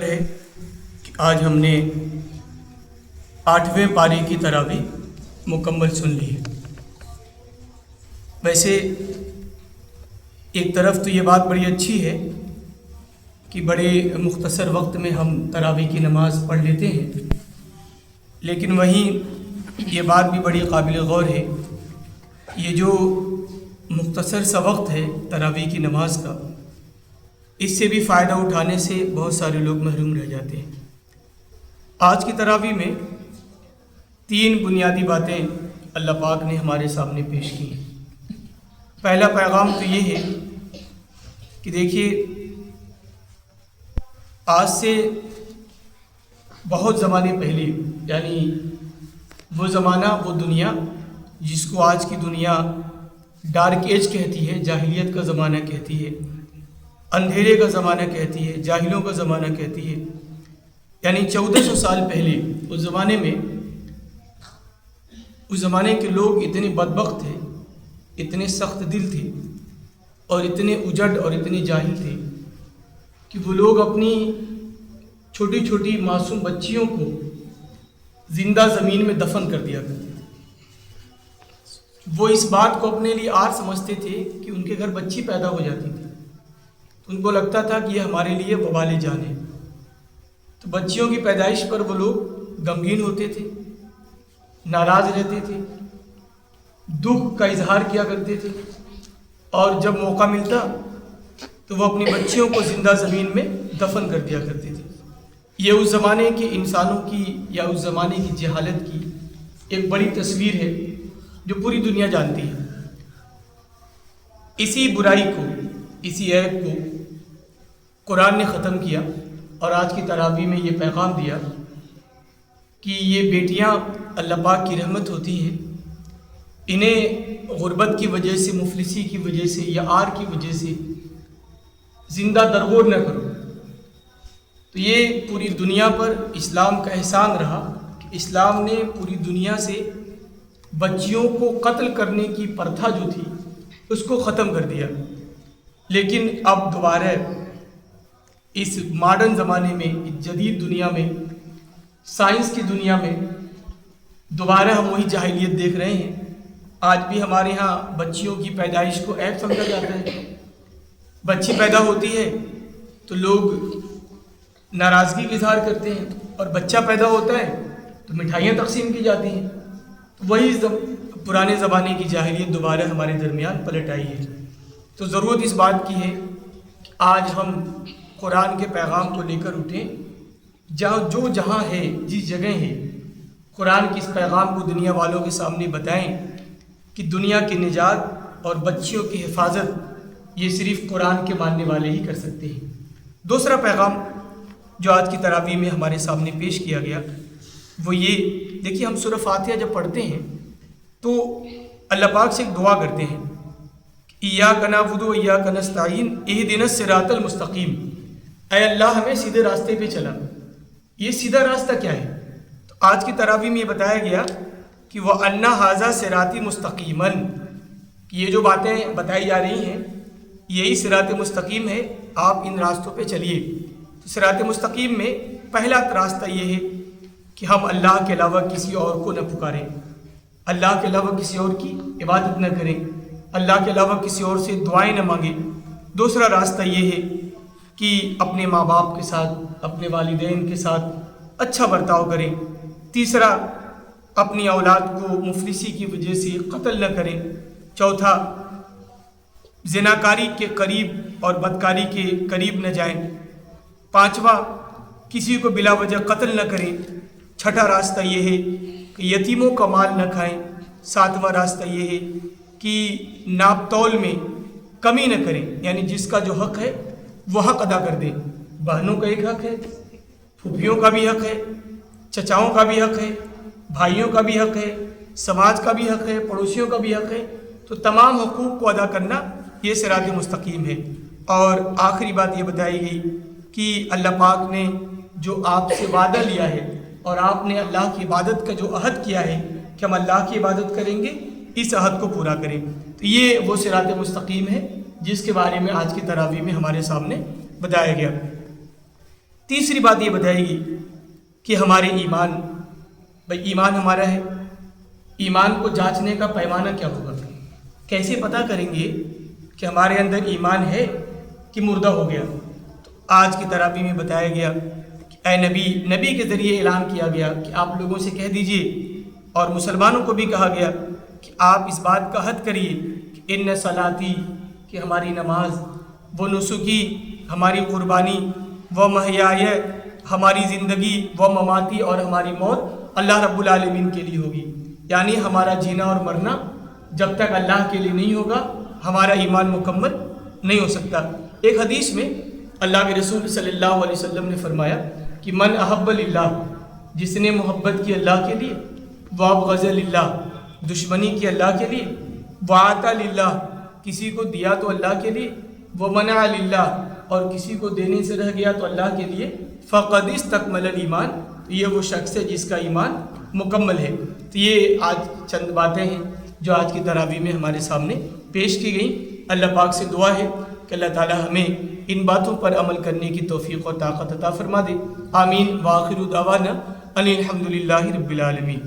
ہے کہ آج ہم نے 8ویں پاری کی تراویح مکمل سن لی ہے۔ ویسے ایک طرف تو یہ بات بڑی اچھی ہے کہ بڑے مختصر وقت میں ہم تراویح کی نماز پڑھ لیتے ہیں، لیکن وہیں یہ بات بھی بڑی قابل غور ہے، یہ جو مختصر سا وقت ہے تراویح کی نماز کا، اس سے بھی فائدہ اٹھانے سے بہت سارے لوگ محروم رہ جاتے ہیں۔ آج کی تراویح میں 3 بنیادی باتیں اللہ پاک نے ہمارے سامنے پیش کی ہیں۔ پہلا پیغام تو یہ ہے کہ دیکھیے، آج سے بہت زمانے پہلے، یعنی وہ زمانہ، وہ دنیا جس کو آج کی دنیا ڈارک ایج کہتی ہے، جاہلیت کا زمانہ کہتی ہے، اندھیرے کا زمانہ کہتی ہے، جاہلوں کا زمانہ کہتی ہے، یعنی 1400 سال پہلے اس زمانے کے لوگ اتنے بدبخت تھے، اتنے سخت دل تھے اور اتنے اجڑ اور اتنے جاہل تھے کہ وہ لوگ اپنی چھوٹی چھوٹی معصوم بچیوں کو زندہ زمین میں دفن کر دیا کرتے تھے۔ وہ اس بات کو اپنے لیے عار سمجھتے تھے کہ ان کے گھر بچی پیدا ہو جاتی تھی تو ان کو لگتا تھا کہ یہ ہمارے لیے وبال جان ہے، تو بچیوں کی پیدائش پر وہ لوگ غمگین ہوتے تھے، ناراض رہتے تھے، دکھ کا اظہار کیا کرتے تھے، اور جب موقع ملتا تو وہ اپنی بچیوں کو زندہ زمین میں دفن کر دیا کرتے تھے۔ یہ اس زمانے کے انسانوں کی یا اس زمانے کی جہالت کی ایک بڑی تصویر ہے جو پوری دنیا جانتی ہے۔ اسی برائی کو، اسی عیب کو قرآن نے ختم کیا اور آج کی تراویح میں یہ پیغام دیا کہ یہ بیٹیاں اللہ پاک کی رحمت ہوتی ہے، انہیں غربت کی وجہ سے، مفلسی کی وجہ سے یا عار کی وجہ سے زندہ درگور نہ کرو۔ تو یہ پوری دنیا پر اسلام کا احسان رہا کہ اسلام نے پوری دنیا سے بچیوں کو قتل کرنے کی پرتھا جو تھی اس کو ختم کر دیا۔ لیکن اب دوبارہ اس ماڈرن زمانے میں، اس جدید دنیا میں، سائنس کی دنیا میں دوبارہ ہم وہی جاہلیت دیکھ رہے ہیں۔ آج بھی ہمارے ہاں بچیوں کی پیدائش کو عیب سمجھا جاتا ہے۔ بچی پیدا ہوتی ہے تو لوگ ناراضگی کا اظہار کرتے ہیں، اور بچہ پیدا ہوتا ہے تو مٹھائیاں تقسیم کی جاتی ہیں۔ تو وہی پرانے زمانے کی جاہلیت دوبارہ ہمارے درمیان پلٹ آئی ہے۔ تو ضرورت اس بات کی ہے کہ آج ہم قرآن کے پیغام کو لے کر اٹھیں، جہاں ہے، جس جگہ ہے، قرآن کے اس پیغام کو دنیا والوں کے سامنے بتائیں کہ دنیا کی نجات اور بچیوں کی حفاظت یہ صرف قرآن کے ماننے والے ہی کر سکتے ہیں۔ دوسرا پیغام جو آج کی تراویح میں ہمارے سامنے پیش کیا گیا وہ یہ، دیکھیے، ہم سورہ فاتحہ جب پڑھتے ہیں تو اللہ پاک سے ایک دعا کرتے ہیں، ایاک نعبد و ایاک نستعین اہدنا الصراط المستقیم، اے اللہ ہمیں سیدھے راستے پہ چلا۔ یہ سیدھا راستہ کیا ہے؟ تو آج کی تراویح میں یہ بتایا گیا کہ وَأَنَّ هَذَا صِرَاطِ مُسْتَقِيمًا، یہ جو باتیں بتائی جا رہی ہیں یہی صراط مستقیم ہے، آپ ان راستوں پہ چلیے۔ تو صراط مستقیم میں پہلا راستہ یہ ہے کہ ہم اللہ کے علاوہ کسی اور کو نہ پکاریں، اللہ کے علاوہ کسی اور کی عبادت نہ کریں، اللہ کے علاوہ کسی اور سے دعائیں نہ مانگیں۔ دوسرا راستہ یہ ہے کہ اپنے ماں باپ کے ساتھ، اپنے والدین کے ساتھ اچھا برتاؤ کریں۔ تیسرا، اپنی اولاد کو مفلسی کی وجہ سے قتل نہ کریں۔ چوتھا، زناکاری کے قریب اور بدکاری کے قریب نہ جائیں۔ پانچواں، کسی کو بلا وجہ قتل نہ کریں۔ چھٹا راستہ یہ ہے کہ یتیموں کا مال نہ کھائیں۔ ساتواں راستہ یہ ہے کہ ناپ تول میں کمی نہ کریں، یعنی جس کا جو حق ہے وہ حق ادا کر دیں۔ بہنوں کا ایک حق ہے، پھوپھیوں کا بھی حق ہے، چچاؤں کا بھی حق ہے، بھائیوں کا بھی حق ہے، سماج کا بھی حق ہے، پڑوسیوں کا بھی حق ہے۔ تو تمام حقوق کو ادا کرنا یہ صراط مستقیم ہے۔ اور آخری بات یہ بتائی گئی کہ اللہ پاک نے جو آپ سے وعدہ لیا ہے اور آپ نے اللہ کی عبادت کا جو عہد کیا ہے کہ ہم اللہ کی عبادت کریں گے، اس عہد کو پورا کریں۔ تو یہ وہ صراط مستقیم ہے جس کے بارے میں آج کی تراویح میں ہمارے سامنے بتایا گیا۔ تیسری بات یہ بتائے گی کہ ہمارے ایمان، بھائی ایمان ہمارا ہے، ایمان کو جانچنے کا پیمانہ کیا ہوگا؟ کیسے پتہ کریں گے کہ ہمارے اندر ایمان ہے کہ مردہ ہو گیا؟ تو آج کی تراویح میں بتایا گیا کہ اے نبی کے ذریعے اعلان کیا گیا کہ آپ لوگوں سے کہہ دیجئے، اور مسلمانوں کو بھی کہا گیا کہ آپ اس بات کا حد کریے کہ ان صلاتی، کہ ہماری نماز، وہ نسکی، ہماری قربانی، وہ محیائے، ہماری زندگی، وہ مماتی، اور ہماری موت اللہ رب العالمین کے لیے ہوگی۔ یعنی ہمارا جینا اور مرنا جب تک اللہ کے لیے نہیں ہوگا ہمارا ایمان مکمل نہیں ہو سکتا۔ ایک حدیث میں اللہ کے رسول صلی اللہ علیہ وسلم نے فرمایا کہ من احب للہ، جس نے محبت کی اللہ کے لیے، وابغض للہ، دشمنی کی اللہ کے لیے، وعطا للہ، کسی کو دیا تو اللہ کے لیے، ومنع للہ، اور کسی کو دینے سے رہ گیا تو اللہ کے لیے، فقد استکمل الایمان، تو یہ وہ شخص ہے جس کا ایمان مکمل ہے۔ تو یہ آج چند باتیں ہیں جو آج کی تراویح میں ہمارے سامنے پیش کی گئیں۔ اللہ پاک سے دعا ہے کہ اللہ تعالی ہمیں ان باتوں پر عمل کرنے کی توفیق و طاقت عطا فرما دے۔ آمین۔ وآخر دعوانا ان الحمد للہ رب العالمین۔